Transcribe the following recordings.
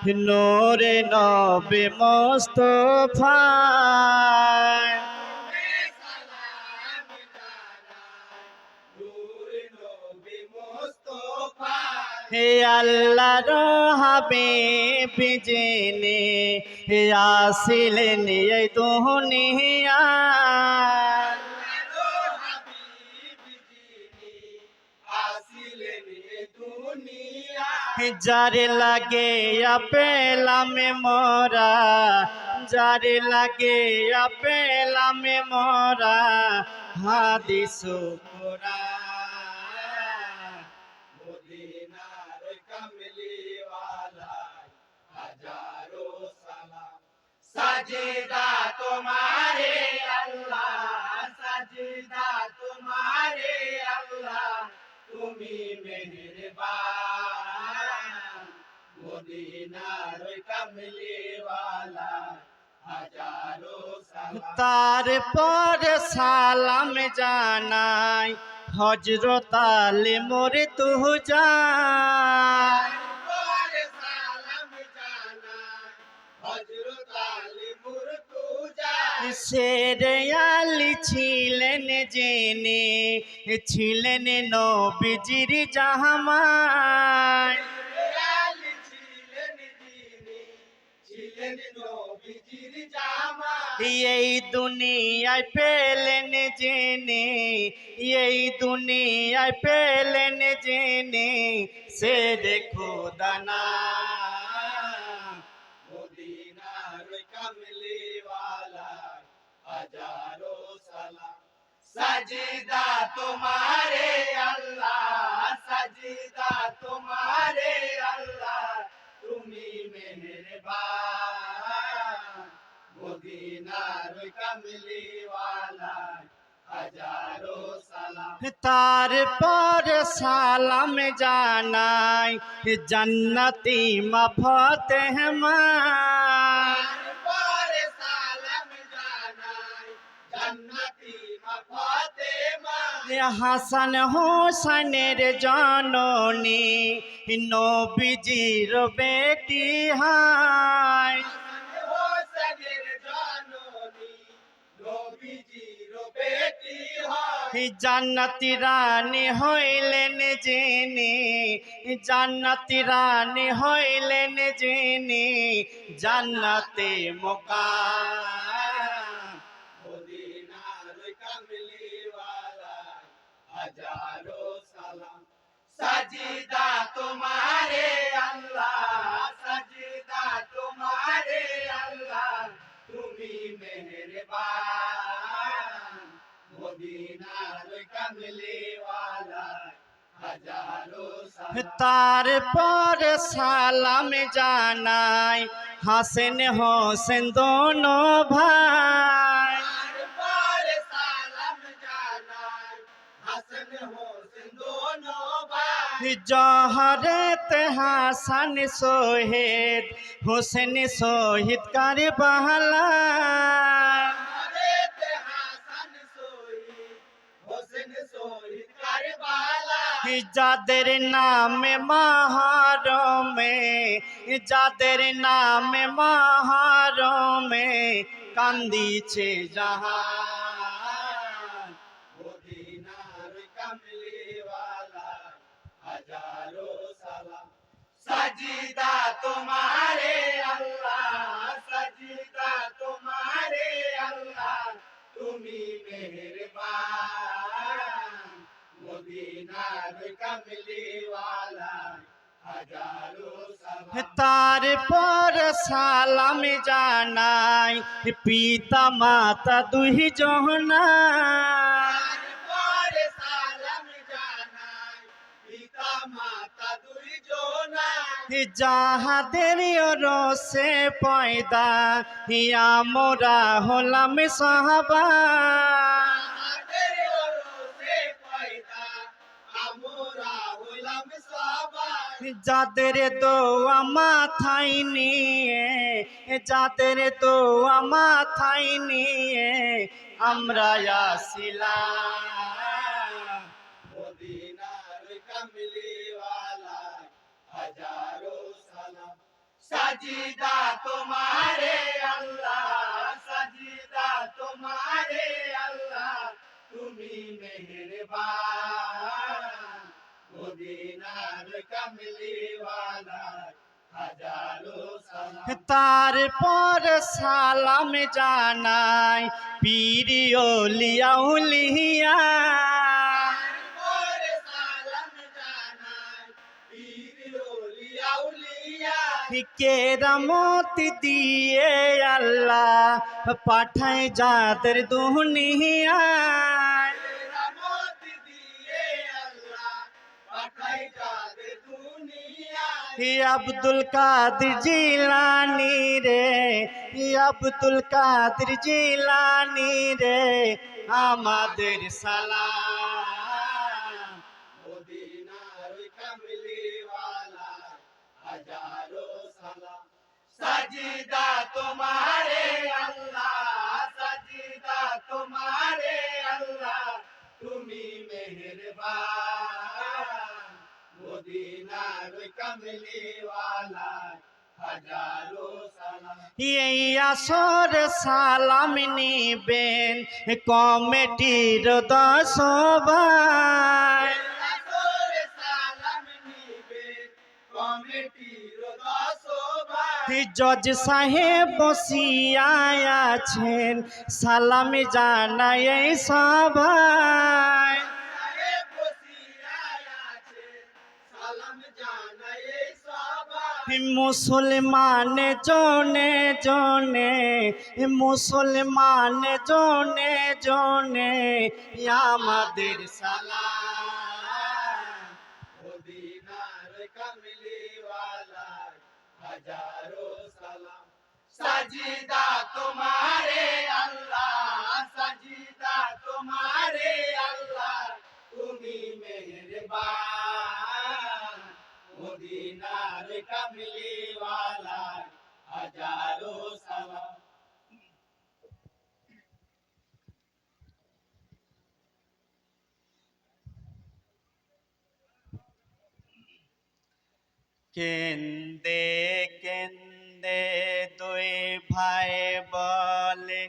নূরে নবী মুস্তাফা হে আল্লাহর হাবিব যিনি আসিলেন এই দুনিয়ায় যারে লাগে পেলামে মোরা যারে লাগে পেলামে মোরা হাদিস কোরআন মদিনার কামলিওয়ালা হাজারো সালাম সাজদা তোমারে আল্লাহ সাজদা তোমারে আল্লাহ তুমি মেহেরবান মদিনার কামলিওয়ালা হাজারো সালাম তারপর সালাম জানাই হযরত আলী মোরে তুজান শেরে আলী ছিলেন জেনে ছিলেন নবীজির জামাই এই দুনিয়ায় পেলেন জেনে এই দুনিয়ায় পেলেন জেনে সে দেখো দানা মদিনার কামলিওয়ালা হাজারো সালাম সাজদা তোমারে আল্লাহ সাজদা তোমারে আল্লাহ তুমি মেহেরবান মদিনার কামলিওয়ালা হাজারো সালাম তারপর সালাম জানাই জান্নাতি মা ফাতেমা হাসান হোসেনের জননী নবীজির বেটি হায় জান্নাতি রানী হইলেন জেনে জান্নাতি রানী হইলেন জেনে জান্নাতে মুকাম মদিনার কামলিওয়ালা হাজারো সালাম সাজদা তোমারে আল্লাহ সাজদা তোমারে আল্লাহ তুমি মেহেরবান মদিনার কামলিওয়ালা হাজারো সালাম তারপর সালাম জানাই হাসেন হোসেন দোনো ভাই জহরত হাসান সোহেদ হোসেন শহীদ কারবালা যাদের নামে মাহরমে যাদের নামে মাহরমে কান্দিছে জাহান মদিনার কামলিওয়ালা হাজারো সালাম সাজদা তোমারে আল্লাহ সাজদা তোমারে আল্লাহ তুমি মেহেরবান মদিনার কামলিওয়ালা হাজারো সালাম তারপর সালাম জানাই পিতা মাতা দুই জনা যাহাদের রসে পয়দা হিয়া মোরা হলাম সাহাবা যাদের দোয়া মাথায় নিয়ে যাদের দোয়া মাথায় নিয়ে আমরা আসিলাম মদিনার কামলিওয়ালা হাজারো সালাম সাজিদা তোমারে আল্লাহ, সাজিদা তোমারে আল্লাহ, তুমি মেহেরবান। মদিনার কামলিওয়ালা হাজারো সালাম। তারপর সালাম জানাই পীর ওলিয়া উলিয়া, কেরামত দিয়ে আল্লাহ পাঠায় যাদের দুনিয়ায়, কেরামত দিয়ে আল্লাহ পাঠায় যাদের দুনিয়ায়। আব্দুল কাদের জিলানী রে, আব্দুল কাদের জিলানী রে, আমাদের সালাম। মদিনার কামলিওয়ালা হাজারো সালাম। সাজিদা তোমারে আল্লাহ, সাজিদা তোমারে আল্লাহ, তুমি মেহেরবান। মদিনার কামলিওয়ালা হাজারো সালাম। এই আসর সালাম নিবেন কমিটির 10 ভাই, জজ সাহেব বসিয়া আছেন সালাম জানাই সবাই, মুসলমান জনে জনে, মুসলমান জনে জনে আমাদের সালাম। মদিনার কামলিওয়ালা হাজারো সালাম। সাজিদা তোমারে আল্লাহ, সাজিদা তোমারে আল্লাহ, তুমি মেহেরবান। মদিনার কামলিওয়ালা হাজারো সালাম। কেন্দে কেন্দে দুই ভাই বলে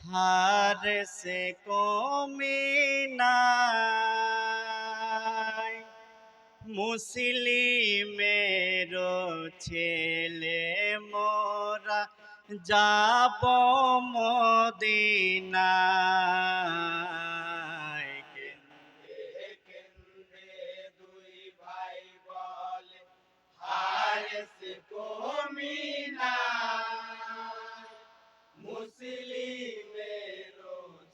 হার সে কমি নাই, মুসলিমের ছেলে মোরা যাব মদিনায়। কেন্দে কেন্দে দুই ভাই বলে হার সে কমি নাই, মুসলিমের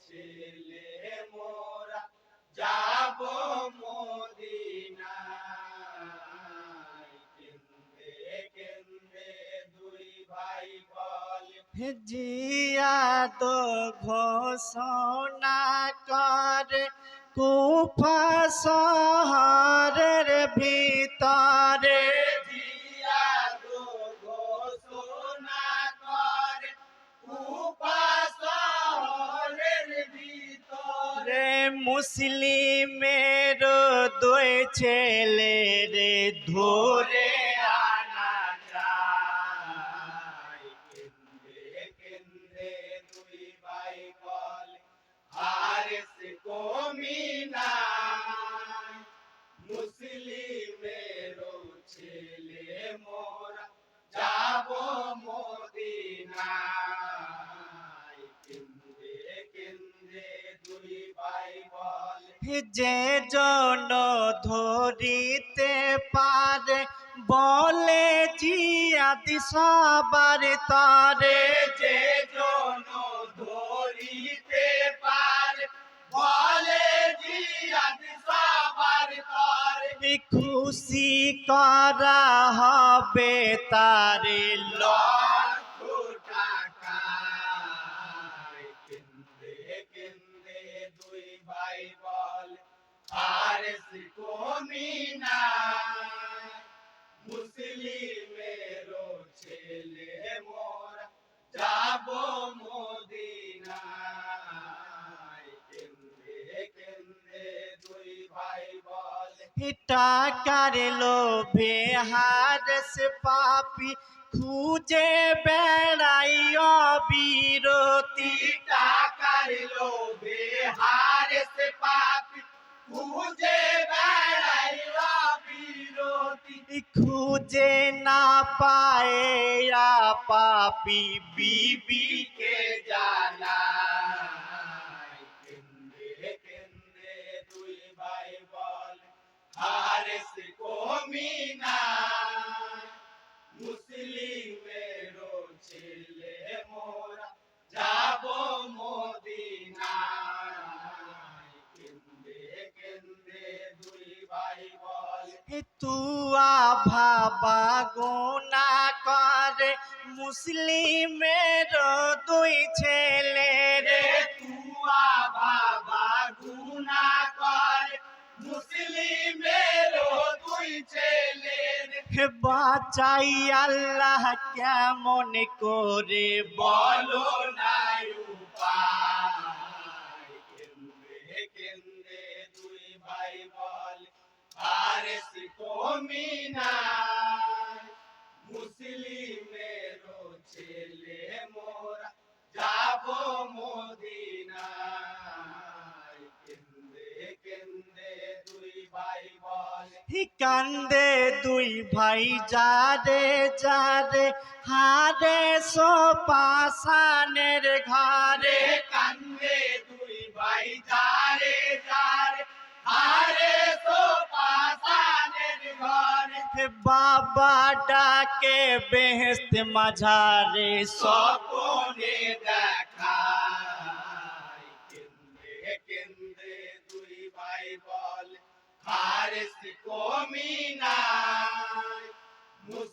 ছেলে মোরা যাব মদিনায়। কেন্দে কেন্দে দুই ভাই বলে জিয়াদ ঘোষণা করে কুফা শহরের ভিতরে, জিয়াদ ঘোষণা করে কুফা শহরের ভিতরে, মুসলিমের দুই ছেলে রে ধরে আনা যায়। কেন্দে কেন্দে দুই ভাই বলে হার সে কমি নাই, মুসলিমের ছেলে মোরা যাব মদিনায়। কেন্দে কেন্দে দুই ভাই বলে যে জন ধরিতে পারে বলে জিয়াদ সবার তরে, যে জন ধরিতে পারে বলে জিয়াদ সবার তরে, খুশি করা হবে তারে লক্ষ টাকায়। কেন্দে কেন্দে দুই ভাই বলে আর সে কমি নাই, মুসলিমের ছেলে মোরা যাব মদিনায়। কেন্দে কেন্দে দুই ভাই বলে টাকার লোভে হারেস পাপি খুঁজে বেড়াই অবিরতি টাকার লোভে হারেস পাপি খুঁজে বেড়াই অবিরতি খুঁজে না পায়ে পাপি বিবিকে জানাই কেন্দে কেন্দে দুই ভাই বল হারেস কমিনা মুসলিমেরও ছেলে মোরা যাব মদিনায় কেন্দে কেন্দে দুই ভাই বল তুয়া ভাবা গোনা করে মুসলিমের দুই ছেলে রে তুয়া বাবা গুনা করে মুসলিমেরও দুই ছেলে বাঁচাই আল্লাহ কেমন করে বলো নাই উপায় কেন্দে কেন্দে দুই ভাই বল হারেস কমিনা মুসলিমেরও ছেলে মোরা যাব মদিনায় কেন্দে কেন্দে দুই ভাই বল কান্দে দুই ভাই যারে যারে হারে সোপাসানের ঘরে কান্দে দুই ভাই যারে যারে হারে সোপাসানের ঘরে বাবা ডাকে বেহেস্ত মাঝারে স্বপনে দেখায় কেন্দে কেন্দে দুই ভাই বল হারেস কমিনা